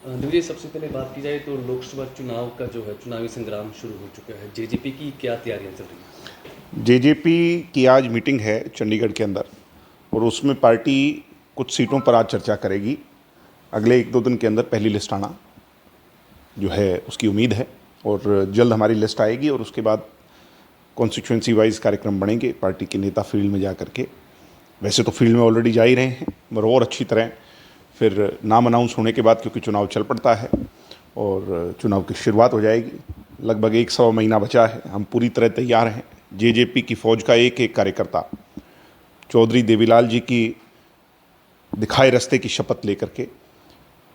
देखिए, सबसे पहले बात की जाए तो लोकसभा चुनाव का जो है चुनावी संग्राम शुरू हो चुका है। जेजेपी की क्या तैयारियां चल रही हैं? जेजेपी की आज मीटिंग है चंडीगढ़ के अंदर और उसमें पार्टी कुछ सीटों पर आज चर्चा करेगी। अगले 1-2 दिन के अंदर पहली लिस्ट आना जो है उसकी उम्मीद है और जल्द हमारी लिस्ट आएगी और उसके बाद कॉन्स्टिट्यूंसी वाइज कार्यक्रम बनेंगे। पार्टी के नेता फील्ड में जा करके, वैसे तो फील्ड में ऑलरेडी जा ही रहे हैं, मगर और अच्छी तरह फिर नाम अनाउंस होने के बाद, क्योंकि चुनाव चल पड़ता है और चुनाव की शुरुआत हो जाएगी। लगभग 1-1.25 महीना बचा है, हम पूरी तरह तैयार हैं। जेजेपी की फौज का एक एक कार्यकर्ता चौधरी देवीलाल जी की दिखाए रास्ते की शपथ लेकर के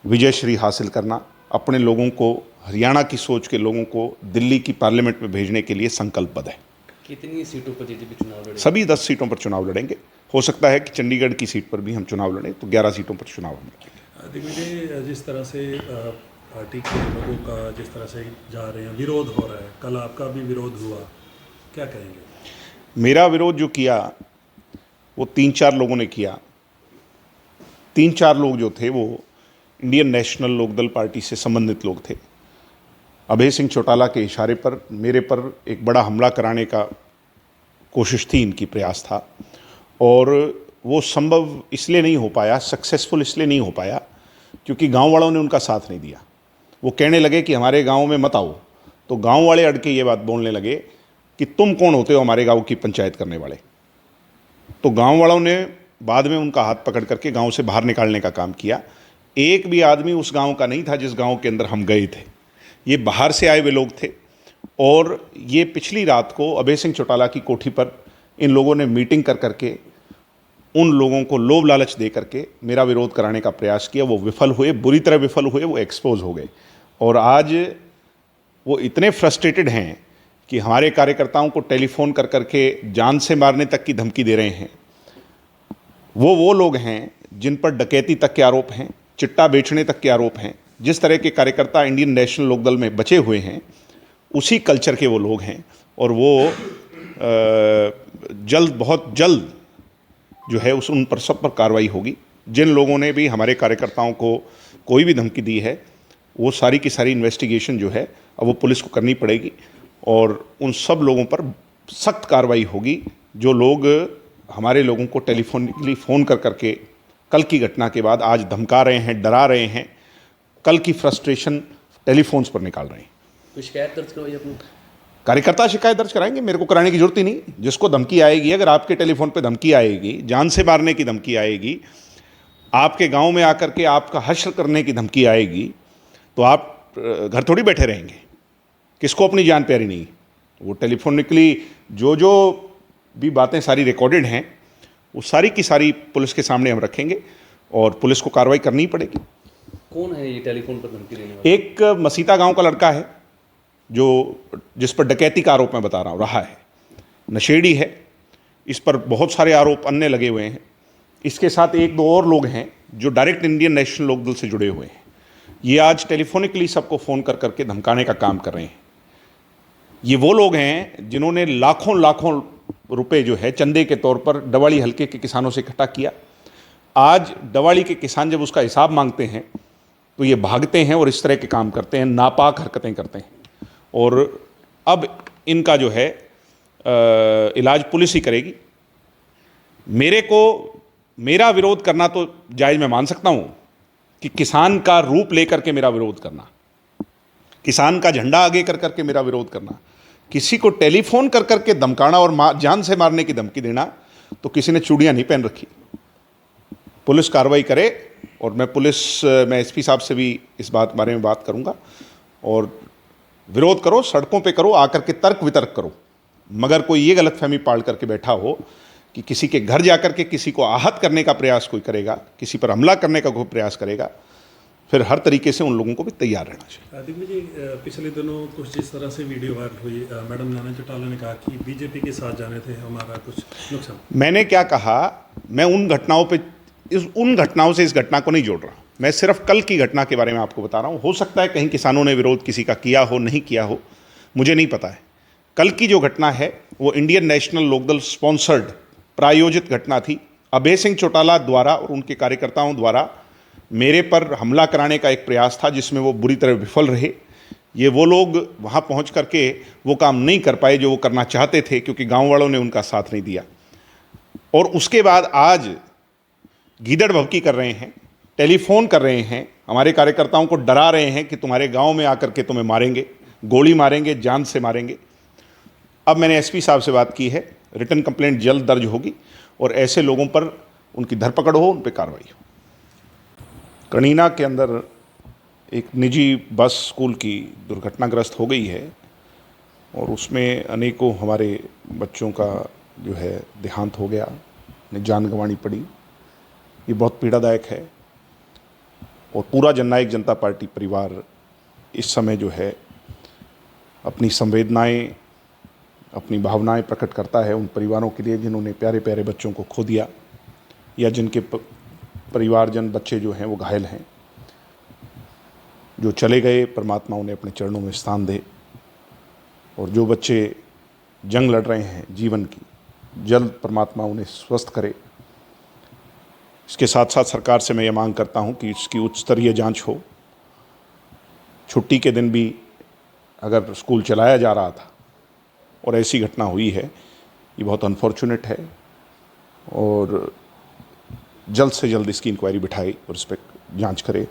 विजय श्री हासिल करना, अपने लोगों को, हरियाणा की सोच के लोगों को दिल्ली की पार्लियामेंट में भेजने के लिए संकल्पबद्ध है। कितनी सीटों पर जेजेपी चुनाव लड़ेगी? सभी 10 सीटों पर चुनाव लड़ेंगे। हो सकता है कि चंडीगढ़ की सीट पर भी हम चुनाव लड़ें, तो 11 सीटों पर चुनाव हम लड़ेंगे। दिग्विजय, जिस तरह से पार्टी के लोगों का जिस तरह से जा रहे हैं, विरोध हो रहा है, कल आपका भी विरोध हुआ, क्या कहेंगे? मेरा विरोध जो किया वो 3-4 लोगों ने किया। 3-4 लोग जो थे वो इंडियन नेशनल लोकदल पार्टी से संबंधित लोग थे। अभय सिंह चौटाला के इशारे पर मेरे पर एक बड़ा हमला कराने का कोशिश थी, इनकी प्रयास था, और वो संभव इसलिए नहीं हो पाया, सक्सेसफुल इसलिए नहीं हो पाया क्योंकि गांव वालों ने उनका साथ नहीं दिया। वो कहने लगे कि हमारे गांव में मत आओ, तो गांव वाले अड़ के ये बात बोलने लगे कि तुम कौन होते हो हमारे गांव की पंचायत करने वाले। तो गांव वालों ने बाद में उनका हाथ पकड़ करके गांव से बाहर निकालने का काम किया। एक भी आदमी उस गांव का नहीं था जिस गांव के अंदर हम गए थे। ये बाहर से आए हुए लोग थे और ये पिछली रात को अभय सिंह चौटाला की कोठी पर इन लोगों ने मीटिंग कर करके उन लोगों को लोभ लालच दे करके मेरा विरोध कराने का प्रयास किया। वो विफल हुए, बुरी तरह विफल हुए, वो एक्सपोज हो गए और आज वो इतने फ्रस्ट्रेटेड हैं कि हमारे कार्यकर्ताओं को टेलीफोन कर करके जान से मारने तक की धमकी दे रहे हैं। वो लोग हैं जिन पर डकैती तक के आरोप हैं, चिट्टा बेचने तक के आरोप हैं। जिस तरह के कार्यकर्ता इंडियन नेशनल लोकदल में बचे हुए हैं, उसी कल्चर के वो लोग हैं और वो बहुत जल्द जो है उन पर सब पर कार्रवाई होगी। जिन लोगों ने भी हमारे कार्यकर्ताओं को कोई भी धमकी दी है, वो सारी की सारी इन्वेस्टिगेशन जो है अब वो पुलिस को करनी पड़ेगी और उन सब लोगों पर सख्त कार्रवाई होगी जो लोग हमारे लोगों को टेलीफोनिकली फ़ोन कर करके कल की घटना के बाद आज धमका रहे हैं, डरा रहे हैं, कल की फ्रस्ट्रेशन टेलीफोन्स पर निकाल रहे हैं। कोई शिकायत दर्ज करवाई अपनी? कार्यकर्ता शिकायत दर्ज कराएंगे, मेरे को कराने की जरूरत ही नहीं। जिसको धमकी आएगी, अगर आपके टेलीफोन पे धमकी आएगी, जान से मारने की धमकी आएगी, आपके गांव में आकर के आपका हश्र करने की धमकी आएगी, तो आप घर थोड़ी बैठे रहेंगे। किसको अपनी जान प्यारी नहीं? वो टेलीफोनिकली जो भी बातें सारी रिकॉर्डेड हैं, वो सारी की सारी पुलिस के सामने हम रखेंगे और पुलिस को कार्रवाई करनी ही पड़ेगी। कौन है ये टेलीफोन पर धमकी देने वाला? एक मसीता गांव का लड़का है जिस पर डकैती का आरोप मैं बता रहा हूँ रहा है, नशेड़ी है। इस पर बहुत सारे आरोप अन्य लगे हुए हैं। इसके साथ 1-2 और लोग हैं जो डायरेक्ट इंडियन नेशनल लोकदल से जुड़े हुए हैं। ये आज टेलीफोनिकली सबको फ़ोन कर करके धमकाने का काम कर रहे हैं। ये वो लोग हैं जिन्होंने लाखों रुपए जो है चंदे के तौर पर डवाड़ी हलके के किसानों से इकट्ठा किया। आज डवाड़ी के किसान जब उसका हिसाब मांगते हैं तो ये भागते हैं और इस तरह के काम करते हैं, नापाक हरकतें करते हैं। और अब इनका जो है इलाज पुलिस ही करेगी। मेरा विरोध करना तो जायज़ मैं मान सकता हूँ कि किसान का रूप लेकर के मेरा विरोध करना, किसान का झंडा आगे कर करके मेरा विरोध करना, किसी को टेलीफोन कर करके धमकाना और जान से मारने की धमकी देना, तो किसी ने चूड़ियाँ नहीं पहन रखी। पुलिस कार्रवाई करे और मैं एसपी साहब से भी इस बारे में बात करूँगा। और विरोध करो, सड़कों पे करो, आकर के तर्क वितर्क करो, मगर कोई ये गलतफहमी पाल करके बैठा हो कि किसी के घर जाकर के किसी को आहत करने का प्रयास कोई करेगा, किसी पर हमला करने का कोई प्रयास करेगा, फिर हर तरीके से उन लोगों को भी तैयार रहना चाहिए। दिग्विजय, पिछले दिनों कुछ जिस तरह से वीडियो वायरल हुई, मैडम नैना चौटाला ने कहा कि बीजेपी के साथ जाने थे हमारा कुछ नुकसान। मैंने क्या कहा, मैं उन घटनाओं से इस घटना को नहीं जोड़ रहा। मैं सिर्फ कल की घटना के बारे में आपको बता रहा हूँ। हो सकता है कहीं किसानों ने विरोध किसी का किया हो, नहीं किया हो, मुझे नहीं पता है। कल की जो घटना है वो इंडियन नेशनल लोकदल स्पॉन्सर्ड प्रायोजित घटना थी। अभय सिंह चौटाला द्वारा और उनके कार्यकर्ताओं द्वारा मेरे पर हमला कराने का एक प्रयास था जिसमें वो बुरी तरह विफल रहे। ये वो लोग वहाँ पहुँच करके वो काम नहीं कर पाए जो वो करना चाहते थे, क्योंकि गांव वालों ने उनका साथ नहीं दिया। और उसके बाद आज गीदड़ भभकी कर रहे हैं, टेलीफोन कर रहे हैं, हमारे कार्यकर्ताओं को डरा रहे हैं कि तुम्हारे गांव में आकर के तुम्हें मारेंगे, गोली मारेंगे, जान से मारेंगे। अब मैंने एसपी साहब से बात की है, रिटन कंप्लेंट जल्द दर्ज होगी और ऐसे लोगों पर उनकी धरपकड़ हो, उन पर कार्रवाई हो। कनीना के अंदर एक निजी बस स्कूल की दुर्घटनाग्रस्त हो गई है और उसमें अनेकों हमारे बच्चों का जो है देहांत हो गया, उन्हें जान गंवानी पड़ी। ये बहुत पीड़ादायक है और पूरा जननायक जनता पार्टी परिवार इस समय जो है अपनी संवेदनाएं, अपनी भावनाएं प्रकट करता है उन परिवारों के लिए जिन्होंने प्यारे प्यारे बच्चों को खो दिया या जिनके परिवारजन बच्चे जो हैं वो घायल हैं। जो चले गए, परमात्मा उन्हें अपने चरणों में स्थान दे, और जो बच्चे जंग लड़ रहे हैं जीवन की, जल्द परमात्मा उन्हें स्वस्थ करे। इसके साथ साथ सरकार से मैं ये मांग करता हूँ कि इसकी उच्च स्तरीय जांच हो। छुट्टी के दिन भी अगर स्कूल चलाया जा रहा था और ऐसी घटना हुई है, ये बहुत अनफॉर्चुनेट है और जल्द से जल्द इसकी इंक्वायरी बिठाई और इस पर जांच करे।